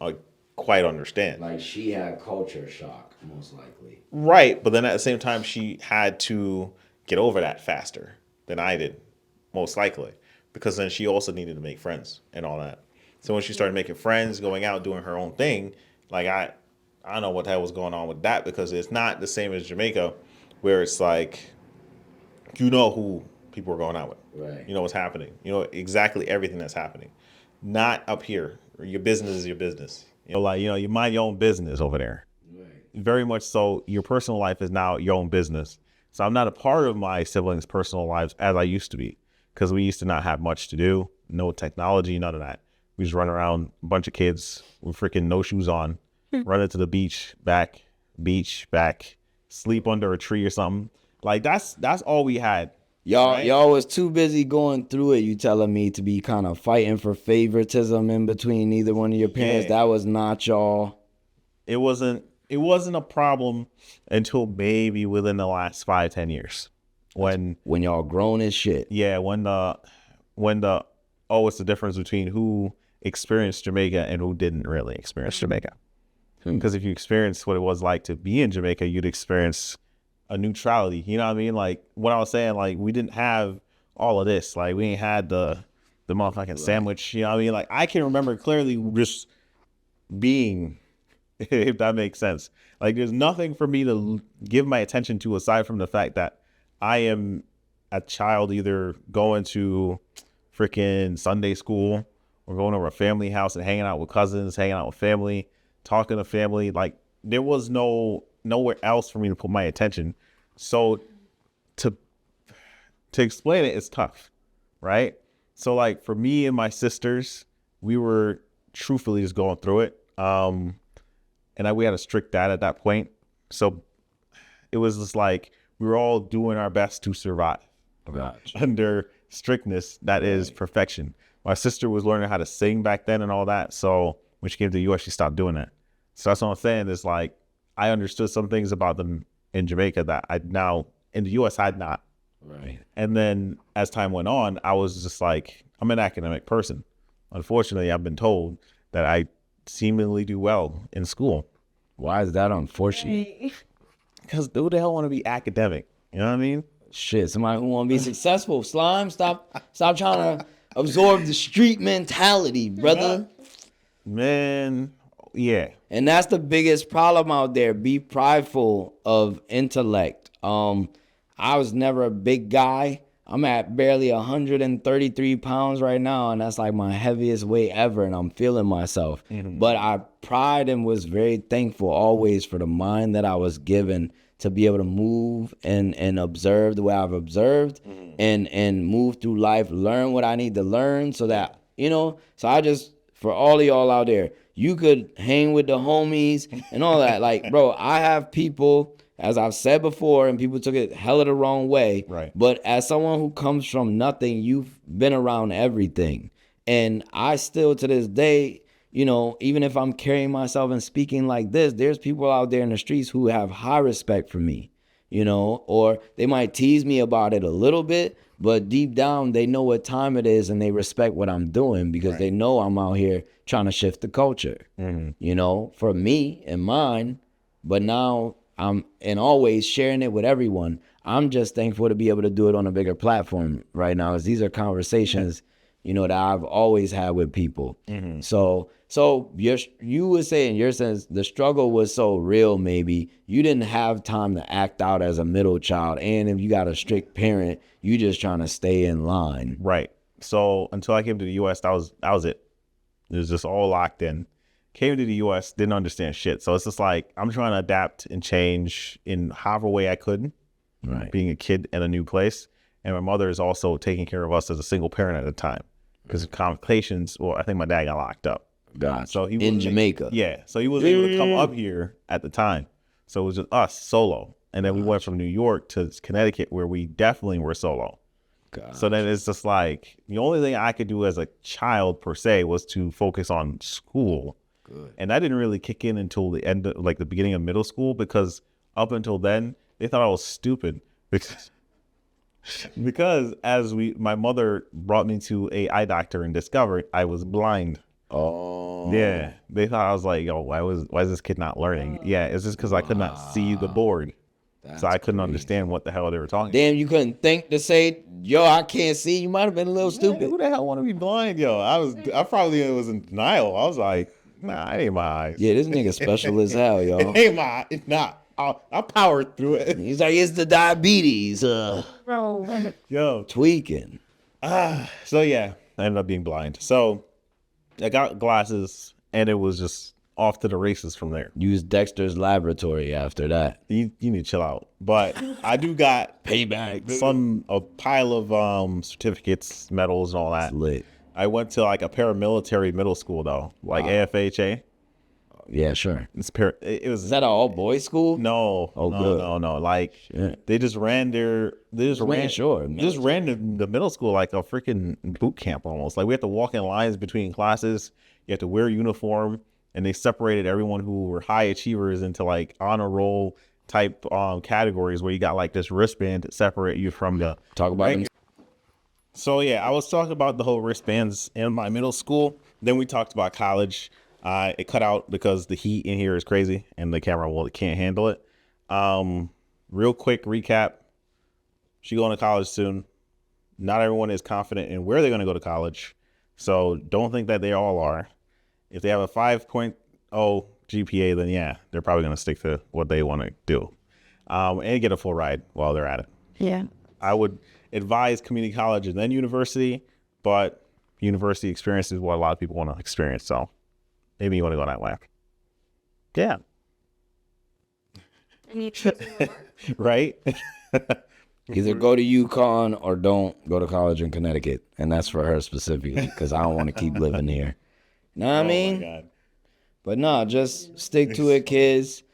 quite understand. Like, she had culture shock, most likely. Right, but then at the same time, she had to get over that faster than I did. most likely, because then she also needed to make friends and all that. So when she started making friends, going out, doing her own thing, like I don't know what the hell was going on with that, because it's not the same as Jamaica, where it's like, you know who people are going out with. Right. You know what's happening. You know exactly everything that's happening. Not up here. Your business is your business. You know, like, you know, you mind your own business over there. Right. Very much so. Your personal life is now your own business. So I'm not a part of my siblings' personal lives as I used to be, because we used to not have much to do, no technology, none of that. We just run around, a bunch of kids with freaking no shoes on, run into the beach, back, sleep under a tree or something. Like that's all we had. Y'all was too busy going through it. You telling me to be kind of fighting for favoritism in between either one of your parents. Yeah. That was not y'all. It wasn't a problem until maybe within the last 5-10 years, when y'all grown as shit. yeah, when the it's the difference between who experienced Jamaica and who didn't really experience Jamaica. Because if you experience what it was like to be in Jamaica, you'd experience a neutrality. You know what I mean? Like what I was saying, like we didn't have all of this. Like we ain't had the motherfucking sandwich. You know what I mean? Like I can remember clearly just being, if that makes sense. Like there's nothing for me to give my attention to aside from the fact that I am a child either going to freaking Sunday school or going over a family house and hanging out with cousins, hanging out with family, talking to family. Like there was nowhere else for me to put my attention. So to explain it is tough, right? So like for me and my sisters, we were truthfully just going through it. And we had a strict dad at that point. So it was just like we were all doing our best to survive under strictness that is perfection. My sister was learning how to sing back then and all that. So when she came to the US, she stopped doing that. So that's what I'm saying is like I understood some things about them in Jamaica that I now in the US had not. Right. And then as time went on, I was just like, I'm an academic person. Unfortunately, I've been told that I seemingly do well in school. Why is that unfortunate? Because who the hell want to be academic? You know what I mean? Shit, somebody who want to be successful. Slime, stop trying to absorb the street mentality, brother. Man, yeah. And that's the biggest problem out there. Be prideful of intellect. I was never a big guy. I'm at barely 133 pounds right now, and that's like my heaviest weight ever, and I'm feeling myself. Mm-hmm. But I pride and was very thankful always for the mind that I was given to be able to move and observe the way I've observed, and move through life, learn what I need to learn so that, you know, so I just, for all of y'all out there, you could hang with the homies and all that. Like, bro, I have people, as I've said before, and people took it hella the wrong way. Right. But as someone who comes from nothing, you've been around everything. And I still, to this day, you know, even if I'm carrying myself and speaking like this, there's people out there in the streets who have high respect for me, you know, or they might tease me about it a little bit, but deep down, they know what time it is and they respect what I'm doing because they know I'm out here trying to shift the culture, you know, for me and mine. But now I'm and always sharing it with everyone. I'm just thankful to be able to do it on a bigger platform right now, as these are conversations, you know, that I've always had with people. So you were saying, your sense, the struggle was so real. Maybe you didn't have time to act out as a middle child, and if you got a strict parent, you just trying to stay in line. Right. So until I came to the US, that was it. It was just all locked in. Came to the US, didn't understand shit. So it's just like I'm trying to adapt and change in however way I could. Right. Being a kid in a new place. And my mother is also taking care of us as a single parent at the time. Because of complications, well, I think my dad got locked up. Gotcha. So he in Jamaica. Yeah. So he wasn't able to come up here at the time. So it was just us solo. And then we went from New York to Connecticut, where we definitely were solo. Gotcha. So then it's just like the only thing I could do as a child per se was to focus on school. Good. And that didn't really kick in until the end of, like, the beginning of middle school, because up until then they thought I was stupid because my mother brought me to a eye doctor and discovered I was blind. Oh. Yeah. They thought I was like, yo, why is this kid not learning? Yeah, it's just because I could not see the board. so I couldn't understand what the hell they were talking Damn, you couldn't think to say, yo, I can't see. You might have been a little about. stupid. Who the hell want to be blind, yo? I probably was in denial. I was like, nah, it ain't my eyes. Yeah, this nigga special as hell, yo. It ain't my, it's not. I powered through it. He's like, it's the diabetes. Yo. Tweaking. So yeah, I ended up being blind. So I got glasses and it was just off to the races from there. Use Dexter's laboratory after that. You need to chill out. But I do got Payback. a pile of certificates, medals, and all that. It's lit. I went to like a paramilitary middle school though, like AFHA. Yeah, sure. It was. Is that an all boys school? No. Oh, no, good. no. Like they just ran the middle school like a freaking boot camp almost. Like we had to walk in lines between classes. You had to wear a uniform, and they separated everyone who were high achievers into like honor roll type categories where you got like this wristband to separate you from the Talk about them. So yeah, I was talking about the whole wristbands in my middle school. Then we talked about college. It cut out because the heat in here is crazy and the camera can't handle it. Real quick recap. She going to college soon. Not everyone is confident in where they're going to go to college. So don't think that they all are. If they have a 5.0 GPA, then yeah, they're probably going to stick to what they want to do. And get a full ride while they're at it. Yeah. I would advise community college and then university, but university experience is what a lot of people want to experience. So maybe you want to go that way. Yeah. Right? Either go to UConn or don't go to college in Connecticut. And that's for her specifically because I don't want to keep living here. Know what I mean? My God. But no, just stick to it, kids.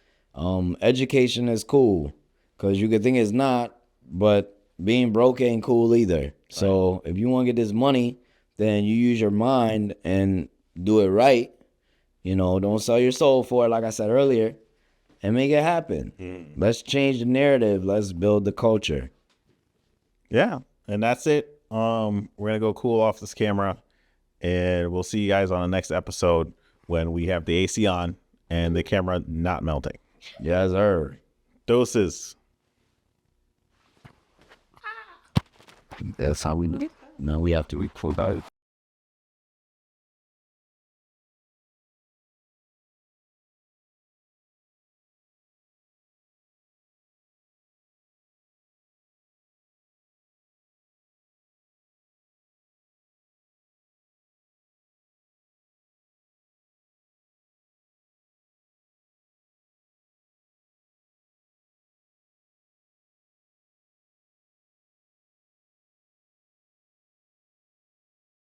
Education is cool because you could think it's not, but being broke ain't cool either. So if you want to get this money, then you use your mind and do it right. You know, don't sell your soul for it, like I said earlier, and make it happen. Let's change the narrative. Let's build the culture. Yeah. And that's it. We're going to go cool off this camera, and we'll see you guys on the next episode when we have the AC on and the camera not melting. Yes, sir. Doses. That's how we know. No, we have to record out.